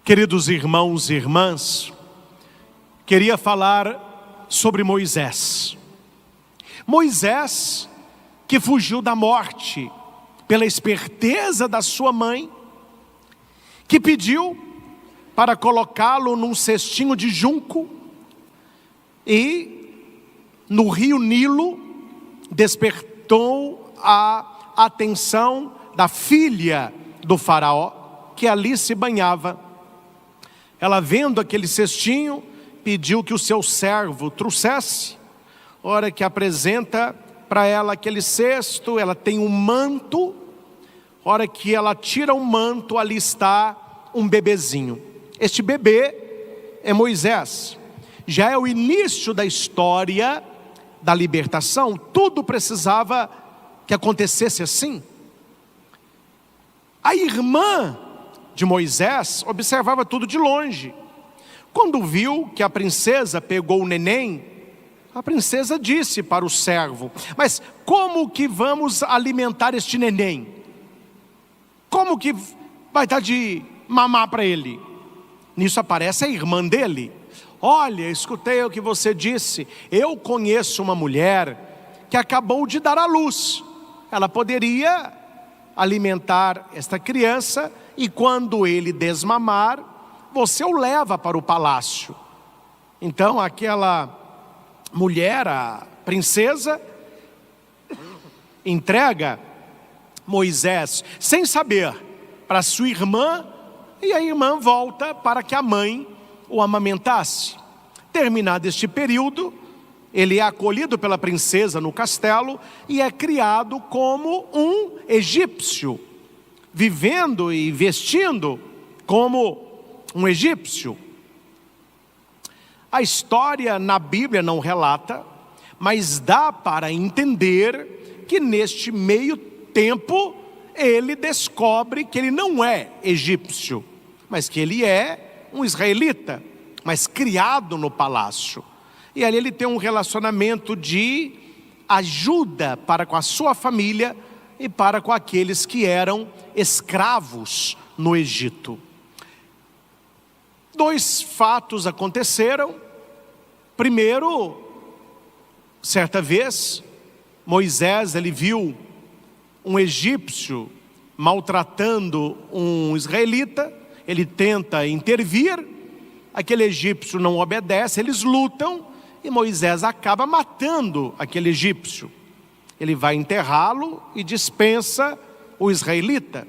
Queridos irmãos e irmãs, queria falar sobre Moisés. Moisés que fugiu da morte pela esperteza da sua mãe, que pediu para colocá-lo num cestinho de junco e no rio Nilo despertou a atenção da filha do faraó, que ali se banhava. Ela, vendo aquele cestinho, pediu que o seu servo trouxesse. Hora que apresenta para ela aquele cesto, ela tem um manto. Hora que ela tira o manto, ali está um bebezinho. Este bebê é Moisés. Já é o início da história da libertação. Tudo precisava que acontecesse assim. A irmã de Moisés observava tudo de longe. Quando viu que a princesa pegou o neném, a princesa disse para o servo: mas como que vamos alimentar este neném? Como que vai dar de mamar para ele? Nisso aparece a irmã dele. Olha, escutei o que você disse. Eu conheço uma mulher que acabou de dar à luz. Ela poderia alimentar esta criança e quando ele desmamar, você o leva para o palácio. Então aquela mulher, a princesa, entrega Moisés sem saber para sua irmã, e a irmã volta para que a mãe o amamentasse. Terminado este período, ele é acolhido pela princesa no castelo e é criado como um egípcio, vivendo e vestindo como um egípcio. A história na Bíblia não relata, mas dá para entender que neste meio tempo ele descobre que ele não é egípcio, mas que ele é um israelita, mas criado no palácio. E ali ele tem um relacionamento de ajuda para com a sua família e para com aqueles que eram escravos no Egito. Dois fatos aconteceram. Primeiro, certa vez, Moisés, ele viu um egípcio maltratando um israelita. Ele tenta intervir, aquele egípcio não obedece, eles lutam e Moisés acaba matando aquele egípcio. Ele vai enterrá-lo e dispensa o israelita.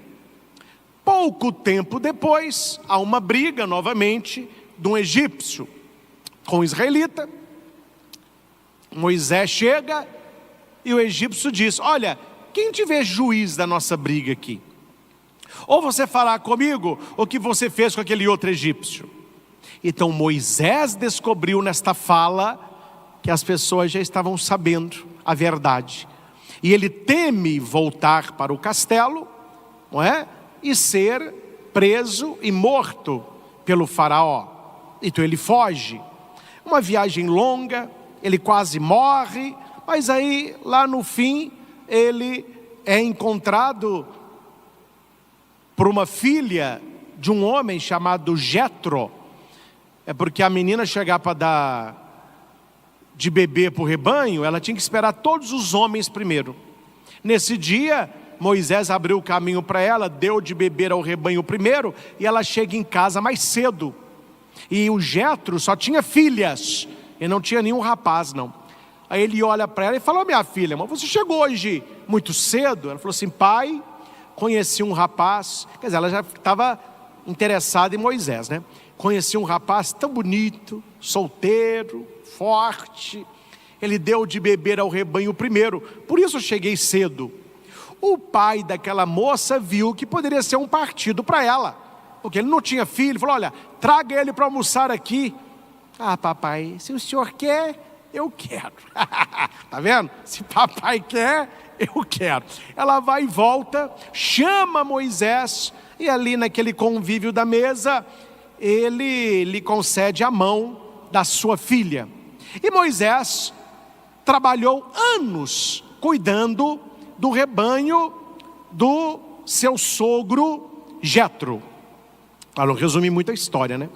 Pouco tempo depois, há uma briga novamente de um egípcio com o israelita. Moisés chega e o egípcio diz: olha, quem tiver juiz da nossa briga aqui? Ou você fará comigo o que você fez com aquele outro egípcio. Então Moisés descobriu nesta fala que as pessoas já estavam sabendo a verdade. E ele teme voltar para o castelo, não é? E ser preso e morto pelo faraó. Então ele foge. Uma viagem longa, ele quase morre, mas aí lá no fim ele é encontrado por uma filha de um homem chamado Jetro. É porque a menina chegar para dar de beber para o rebanho, ela tinha que esperar todos os homens primeiro. Nesse dia, Moisés abriu o caminho para ela, deu de beber ao rebanho primeiro, e ela chega em casa mais cedo. E o Jetro só tinha filhas, e não tinha nenhum rapaz não. Aí ele olha para ela e fala: minha filha, mas você chegou hoje muito cedo? Ela falou assim: pai, conheci um rapaz. Quer dizer, ela já estava interessada em Moisés, né? Conheci um rapaz tão bonito, solteiro, forte. Ele deu de beber ao rebanho primeiro, por isso eu cheguei cedo. O pai daquela moça viu que poderia ser um partido para ela, porque ele não tinha filho. Falou: olha, traga ele para almoçar aqui. Ah, papai, se o senhor quer, eu quero. Tá vendo? Se papai quer, eu quero. Ela vai e volta, chama Moisés, e ali naquele convívio da mesa, ele lhe concede a mão da sua filha. E Moisés trabalhou anos cuidando do rebanho do seu sogro Jetro. Para não resumir muito a história, né?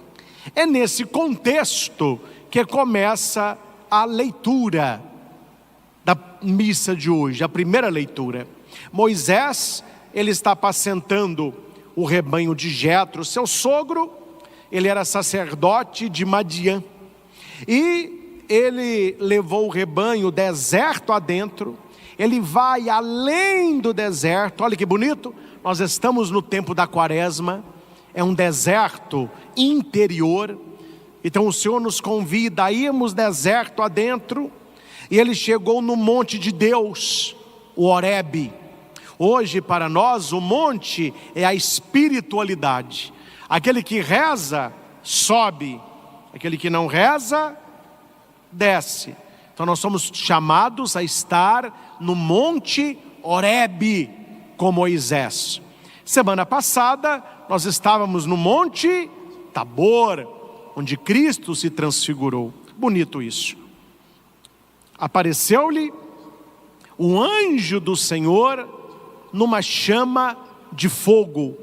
É nesse contexto que começa a leitura da missa de hoje, a primeira leitura. Moisés, ele está apacentando o rebanho de Jetro, seu sogro. Ele era sacerdote de Madiã. E ele levou o rebanho deserto adentro. Ele vai além do deserto. Olha que bonito. Nós estamos no tempo da quaresma. É um deserto interior. Então o Senhor nos convida a irmos deserto adentro. E ele chegou no monte de Deus, o Horebe. Hoje para nós o monte é a espiritualidade. Aquele que reza, sobe. Aquele que não reza, desce. Então nós somos chamados a estar no monte Horebe com Moisés. Semana passada nós estávamos no monte Tabor, onde Cristo se transfigurou. Bonito isso. Apareceu-lhe um anjo do Senhor numa chama de fogo.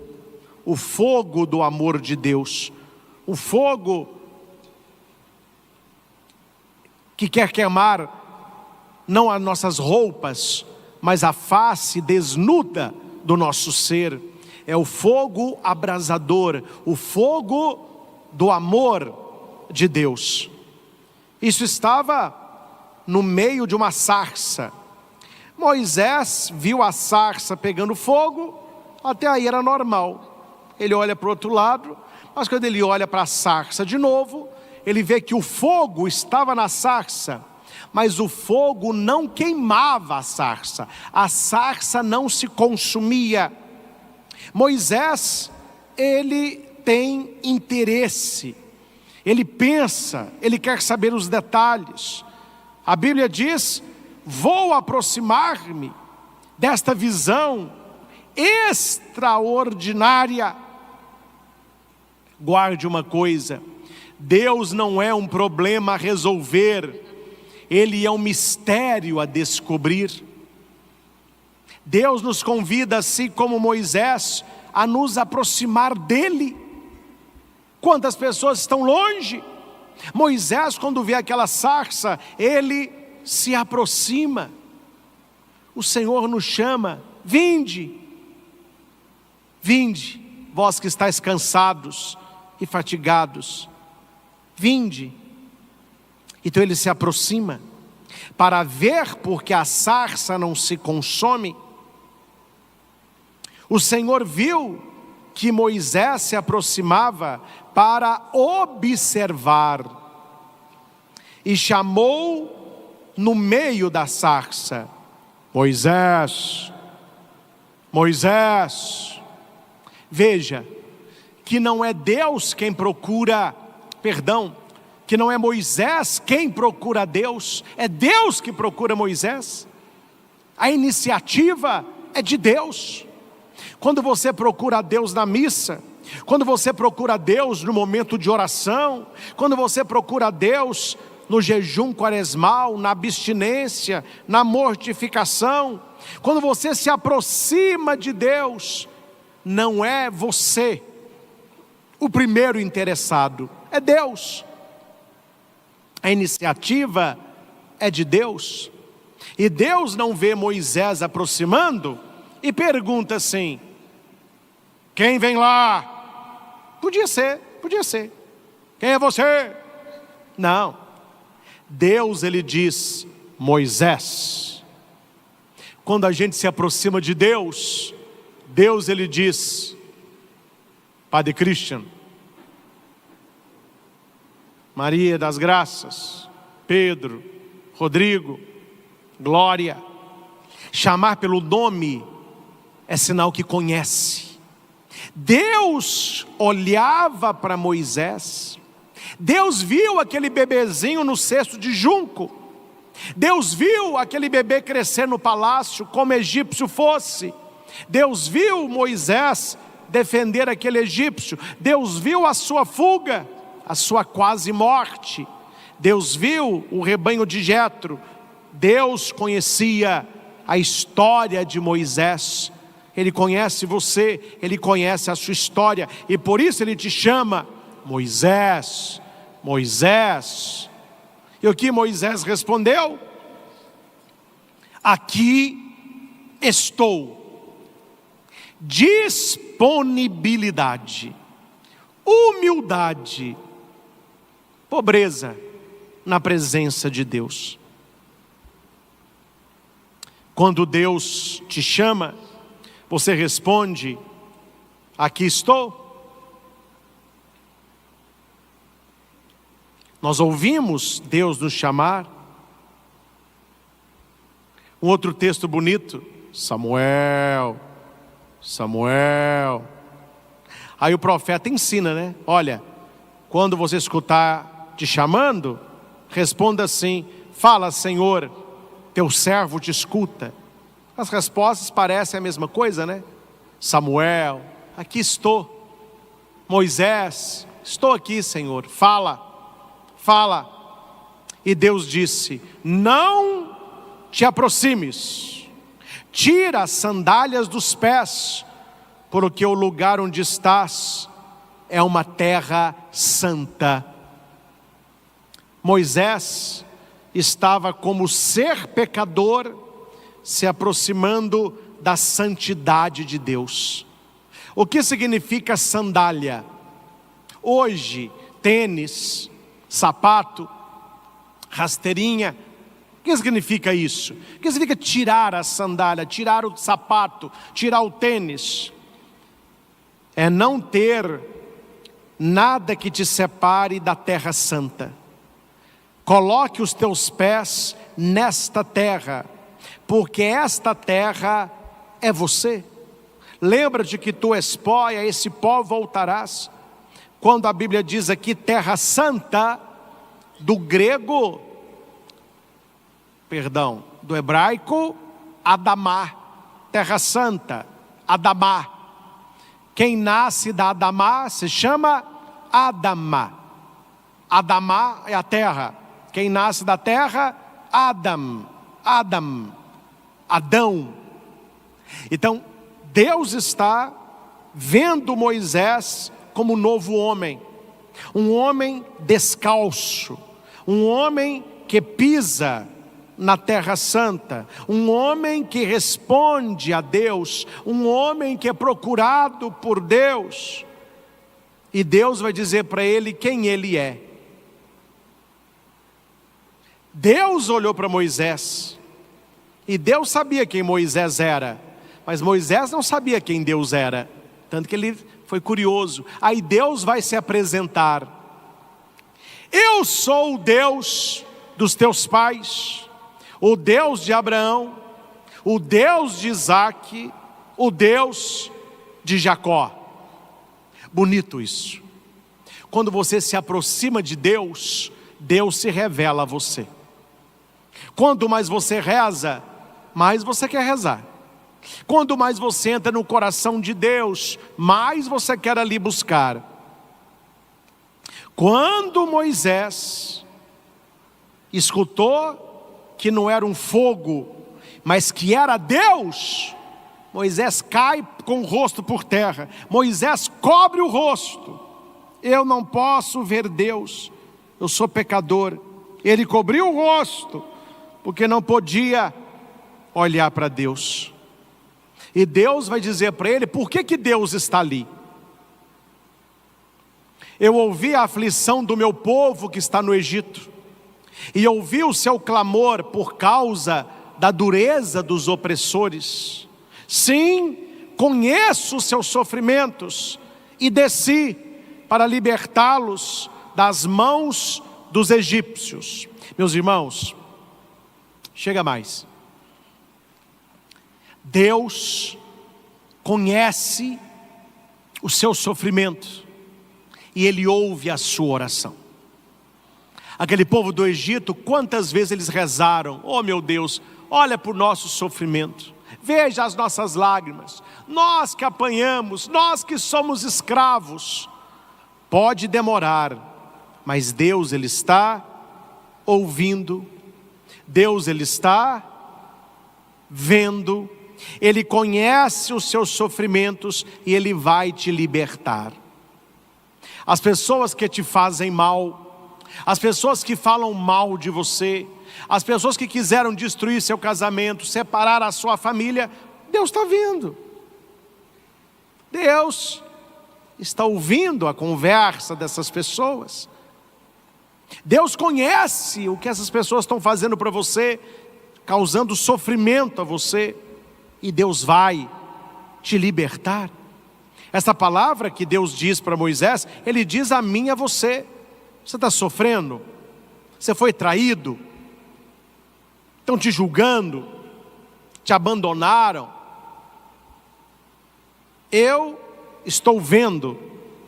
O fogo do amor de Deus. O fogo que quer queimar não as nossas roupas, mas a face desnuda do nosso ser. É o fogo abrasador, o fogo do amor de Deus. Isso estava no meio de uma sarça. Moisés viu a sarça pegando fogo, até aí era normal. Ele olha para o outro lado, mas quando ele olha para a sarça de novo, ele vê que o fogo estava na sarça, mas o fogo não queimava a sarça não se consumia. Moisés, ele tem interesse, ele pensa, ele quer saber os detalhes. A Bíblia diz: vou aproximar-me desta visão extraordinária. Guarde uma coisa: Deus não é um problema a resolver, Ele é um mistério a descobrir. Deus nos convida, assim como Moisés, a nos aproximar dEle. Quantas pessoas estão longe? Moisés, quando vê aquela sarça, ele se aproxima. O Senhor nos chama: vinde, vinde, vós que estáis cansados e fatigados, vinde. Então ele se aproxima para ver, porque a sarça não se consome. O Senhor viu que Moisés se aproximava para observar e chamou no meio da sarça: Moisés, Moisés. Veja que não é Deus quem procura, que não é Moisés quem procura Deus, é Deus que procura Moisés. A iniciativa é de Deus. Quando você procura a Deus na missa, quando você procura a Deus no momento de oração, quando você procura a Deus no jejum quaresmal, na abstinência, na mortificação, quando você se aproxima de Deus, não é você o primeiro interessado, é Deus. A iniciativa é de Deus. E Deus não vê Moisés aproximando e pergunta assim: quem vem lá? Podia ser. Quem é você? Não. Deus, ele diz: Moisés. Quando a gente se aproxima de Deus, Deus, ele diz: Padre Christian, Maria das Graças, Pedro, Rodrigo, Glória. Chamar pelo nome é sinal que conhece. Deus olhava para Moisés. Deus viu aquele bebezinho no cesto de junco. Deus viu aquele bebê crescer no palácio como egípcio fosse. Deus viu Moisés defender aquele egípcio. Deus viu a sua fuga, a sua quase morte. Deus viu o rebanho de Jetro. Deus conhecia a história de Moisés. Ele conhece você, Ele conhece a sua história, e por isso Ele te chama Moisés, Moisés. E o que Moisés respondeu? Aqui estou. Disponibilidade, humildade, pobreza na presença de Deus. Quando Deus te chama, você responde: aqui estou. Nós ouvimos Deus nos chamar. Um outro texto bonito: Samuel, Samuel. Aí o profeta ensina, né? Olha, quando você escutar te chamando, responda assim: fala, Senhor, teu servo te escuta. As respostas parecem a mesma coisa, né? Samuel, aqui estou. Moisés, estou aqui, Senhor, fala, fala. E Deus disse: não te aproximes, tira as sandálias dos pés, porque o lugar onde estás é uma terra santa. Moisés estava como ser pecador, se aproximando da santidade de Deus. O que significa sandália? Hoje, tênis, sapato, rasteirinha. O que significa isso? O que significa tirar a sandália, tirar o sapato, tirar o tênis? É não ter nada que te separe da terra santa. Coloque os teus pés nesta terra, porque esta terra é você. Lembra-te que tu és pó, e a esse pó voltarás. Quando a Bíblia diz aqui terra santa, do grego, do hebraico, Adamá, terra santa, Adamá. Quem nasce da Adamá se chama Adamá. Adamá é a terra. Quem nasce da terra, Adão. Então, Deus está vendo Moisés como novo homem. Um homem descalço. Um homem que pisa na terra santa, um homem que responde a Deus, um homem que é procurado por Deus, e Deus vai dizer para ele quem ele é. Deus olhou para Moisés, e Deus sabia quem Moisés era, mas Moisés não sabia quem Deus era, tanto que ele foi curioso. Aí Deus vai se apresentar: eu sou o Deus dos teus pais, o Deus de Abraão, o Deus de Isaque, o Deus de Jacó. Bonito isso. Quando você se aproxima de Deus, Deus se revela a você. Quanto mais você reza, mais você quer rezar. Quanto mais você entra no coração de Deus, mais você quer ali buscar. Quando Moisés escutou que não era um fogo, mas que era Deus, Moisés cai com o rosto por terra. Moisés cobre o rosto. Eu não posso ver Deus, eu sou pecador. Ele cobriu o rosto, porque não podia olhar para Deus. E Deus vai dizer para ele, por que Deus está ali? Eu ouvi a aflição do meu povo que está no Egito, e ouvi o seu clamor por causa da dureza dos opressores. Sim, conheço os seus sofrimentos, e desci para libertá-los das mãos dos egípcios. Meus irmãos, chega mais. Deus conhece o seu sofrimento, e Ele ouve a sua oração. Aquele povo do Egito, quantas vezes eles rezaram: oh meu Deus, olha para o nosso sofrimento, veja as nossas lágrimas, nós que apanhamos, nós que somos escravos. Pode demorar, mas Deus, Ele está ouvindo, Deus, Ele está vendo, Ele conhece os seus sofrimentos e Ele vai te libertar. As pessoas que te fazem mal, as pessoas que falam mal de você, as pessoas que quiseram destruir seu casamento, separar a sua família, Deus está vendo. Deus está ouvindo a conversa dessas pessoas. Deus conhece o que essas pessoas estão fazendo para você, causando sofrimento a você, e Deus vai te libertar. Essa palavra que Deus diz para Moisés, Ele diz a mim e a você. Você está sofrendo? Você foi traído? Estão te julgando? Te abandonaram? Eu estou vendo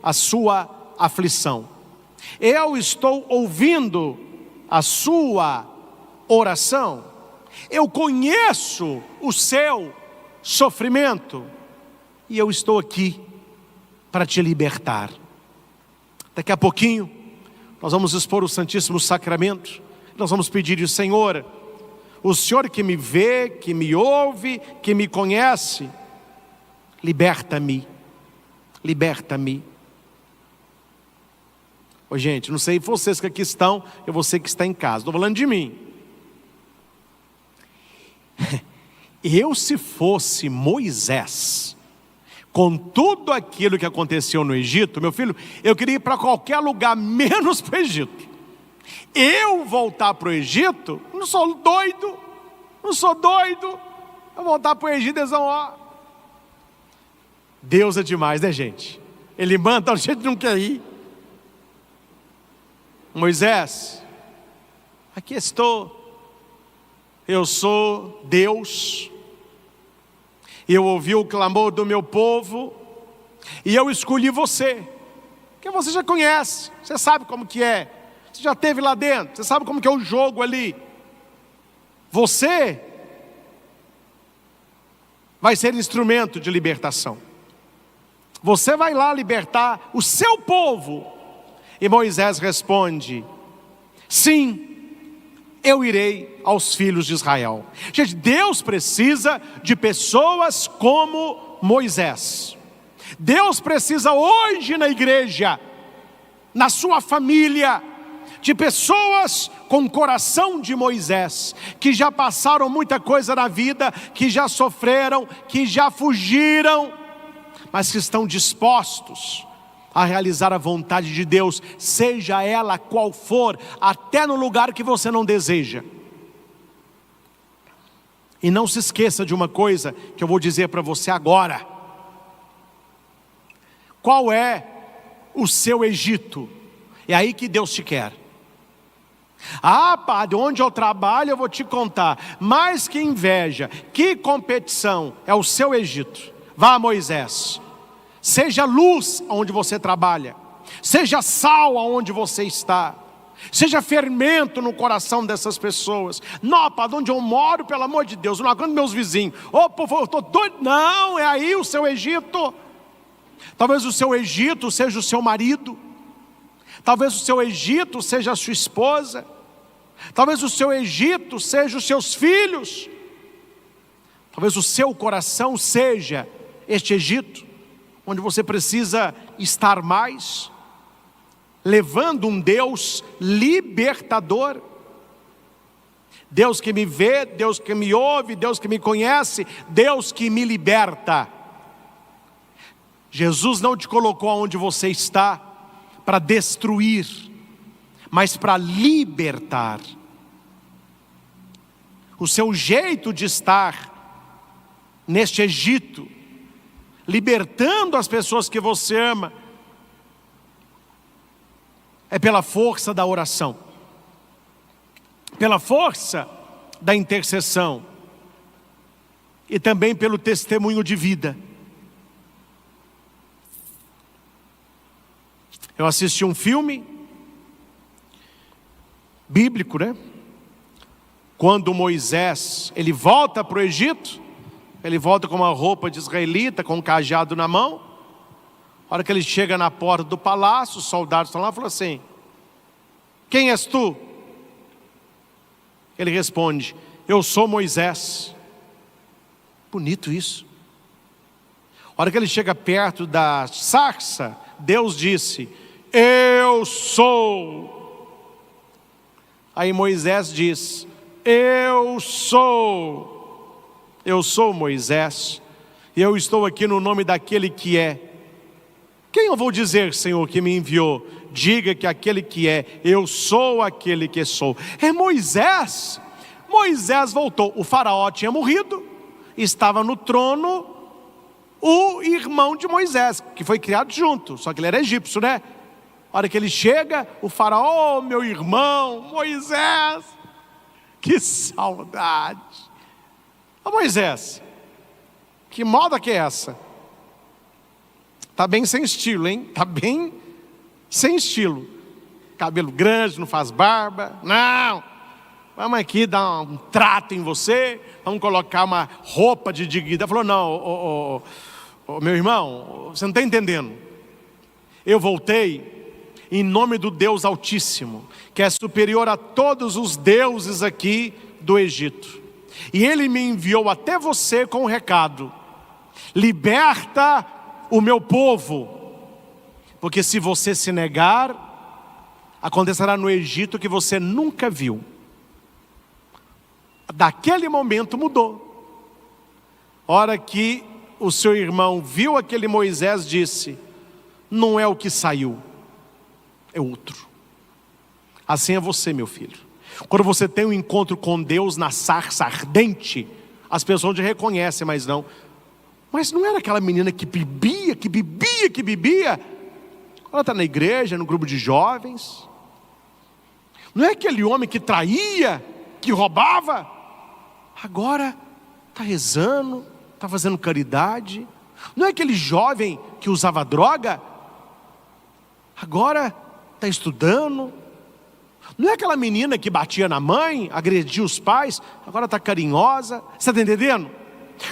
a sua aflição. Eu estou ouvindo a sua oração. Eu conheço o seu sofrimento. E eu estou aqui para te libertar. Daqui a pouquinho, nós vamos expor o Santíssimo Sacramento. Nós vamos pedir ao Senhor, o Senhor que me vê, que me ouve, que me conhece, liberta-me, liberta-me. Ô gente, não sei vocês que aqui estão, eu você que está em casa, estou falando de mim. Eu, se fosse Moisés, com tudo aquilo que aconteceu no Egito, meu filho, eu queria ir para qualquer lugar, menos para o Egito. Eu voltar para o Egito, não sou doido, eu voltar para o Egito, eles vão, ó. Deus é demais, né, gente? Ele manda, a gente não quer ir. Moisés, aqui estou, eu sou Deus, eu ouvi o clamor do meu povo, e eu escolhi você, porque você já conhece, você sabe como que é, você já esteve lá dentro, você sabe como que é o jogo ali. Você vai ser instrumento de libertação. Você vai lá libertar o seu povo. E Moisés responde: sim, eu irei aos filhos de Israel. Gente, Deus precisa de pessoas como Moisés. Deus precisa hoje na igreja, na sua família, de pessoas com coração de Moisés, que já passaram muita coisa na vida, que já sofreram, que já fugiram, mas que estão dispostos a realizar a vontade de Deus, seja ela qual for, até no lugar que você não deseja. E não se esqueça de uma coisa que eu vou dizer para você agora. Qual é o seu Egito? É aí que Deus te quer. Ah, padre, onde eu trabalho eu vou te contar. Mas que inveja, que competição, é o seu Egito. Vá, Moisés. Seja luz onde você trabalha, seja sal aonde você está, seja fermento no coração dessas pessoas. Não, padre, onde eu moro, pelo amor de Deus, eu não aguento meus vizinhos. Ô, povo, eu estou doido. Não, é aí o seu Egito. Talvez o seu Egito seja o seu marido, talvez o seu Egito seja a sua esposa, talvez o seu Egito seja os seus filhos, talvez o seu coração seja este Egito, onde você precisa estar mais, levando um Deus libertador. Deus que me vê, Deus que me ouve, Deus que me conhece, Deus que me liberta. Jesus não te colocou onde você está para destruir, mas para libertar. O seu jeito de estar neste Egito, libertando as pessoas que você ama, é pela força da oração, pela força da intercessão e também pelo testemunho de vida. Eu assisti um filme bíblico, né? Quando Moisés, ele volta para o Egito, ele volta com uma roupa de israelita, com um cajado na mão. A hora que ele chega na porta do palácio, os soldados estão lá e falam assim: quem és tu? Ele responde: eu sou Moisés. Bonito isso. A hora que ele chega perto da sarça, Deus disse: eu sou. Aí Moisés diz: eu sou Moisés, e eu estou aqui no nome daquele que é. Quem eu vou dizer, Senhor, que me enviou? Diga que aquele que é, eu sou aquele que sou. É Moisés. Moisés voltou. O faraó tinha morrido, estava no trono o irmão de Moisés, que foi criado junto, só que ele era egípcio, né? A hora que ele chega, o faraó: meu irmão, Moisés, que saudade. Ô Moisés, que moda que é essa? Tá bem sem estilo, hein? Tá bem sem estilo. Cabelo grande, não faz barba. Não, vamos aqui dar um trato em você, vamos colocar uma roupa de dignidade. Falou: não, meu irmão, você não está entendendo. Eu voltei em nome do Deus Altíssimo, que é superior a todos os deuses aqui do Egito. E Ele me enviou até você com um recado: liberta o meu povo, porque se você se negar, acontecerá no Egito que você nunca viu. Daquele momento mudou. Hora que o seu irmão viu aquele Moisés, disse: não é o que saiu, é outro. Assim é você, meu filho. Quando você tem um encontro com Deus na sarça ardente, as pessoas te reconhecem, mas não era aquela menina que bebia. Ela está na igreja, no grupo de jovens. Não é aquele homem que traía, que roubava. Agora está rezando, está fazendo caridade. Não é aquele jovem que usava droga. Agora está estudando. Não é aquela menina que batia na mãe, agredia os pais. Agora está carinhosa. Você está entendendo?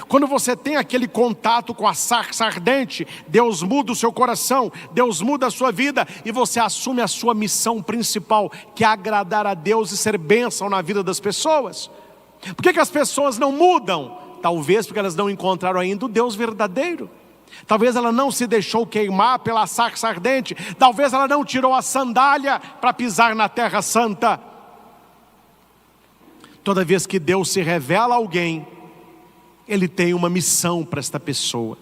Quando você tem aquele contato com a sarça ardente, Deus muda o seu coração, Deus muda a sua vida, e você assume a sua missão principal, que é agradar a Deus e ser bênção na vida das pessoas. Por que as pessoas não mudam? Talvez porque elas não encontraram ainda o Deus verdadeiro. Talvez ela não se deixou queimar pela sarça ardente. Talvez ela não tirou a sandália para pisar na terra santa. Toda vez que Deus se revela a alguém, Ele tem uma missão para esta pessoa.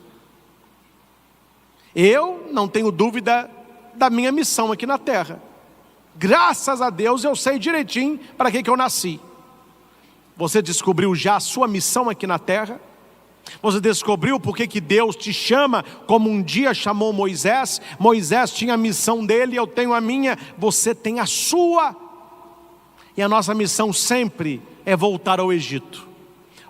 Eu não tenho dúvida da minha missão aqui na terra. Graças a Deus eu sei direitinho para que eu nasci. Você descobriu já a sua missão aqui na terra? Você descobriu por que Deus te chama como um dia chamou Moisés? Moisés tinha a missão dele, eu tenho a minha, você tem a sua. E a nossa missão sempre é voltar ao Egito,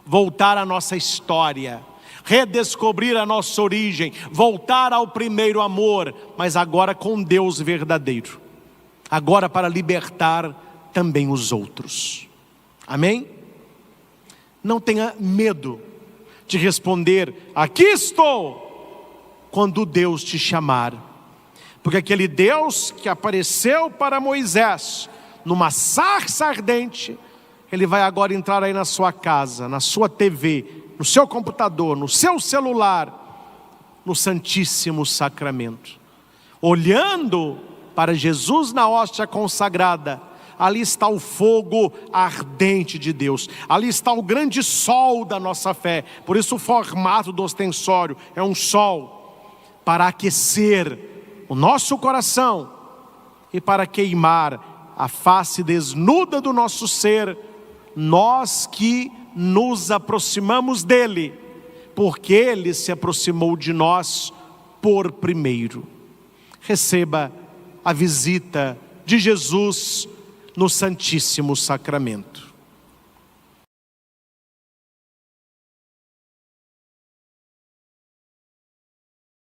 voltar à nossa história, redescobrir a nossa origem, voltar ao primeiro amor, mas agora com Deus verdadeiro, agora para libertar também os outros. Amém? Não tenha medo de responder: aqui estou, quando Deus te chamar, porque aquele Deus que apareceu para Moisés numa sarça ardente, Ele vai agora entrar aí na sua casa, na sua TV, no seu computador, no seu celular, no Santíssimo Sacramento. Olhando para Jesus na hóstia consagrada, ali está o fogo ardente de Deus. Ali está o grande sol da nossa fé. Por isso o formato do ostensório é um sol, para aquecer o nosso coração e para queimar a face desnuda do nosso ser, nós que nos aproximamos dele, porque ele se aproximou de nós por primeiro. Receba a visita de Jesus no Santíssimo Sacramento.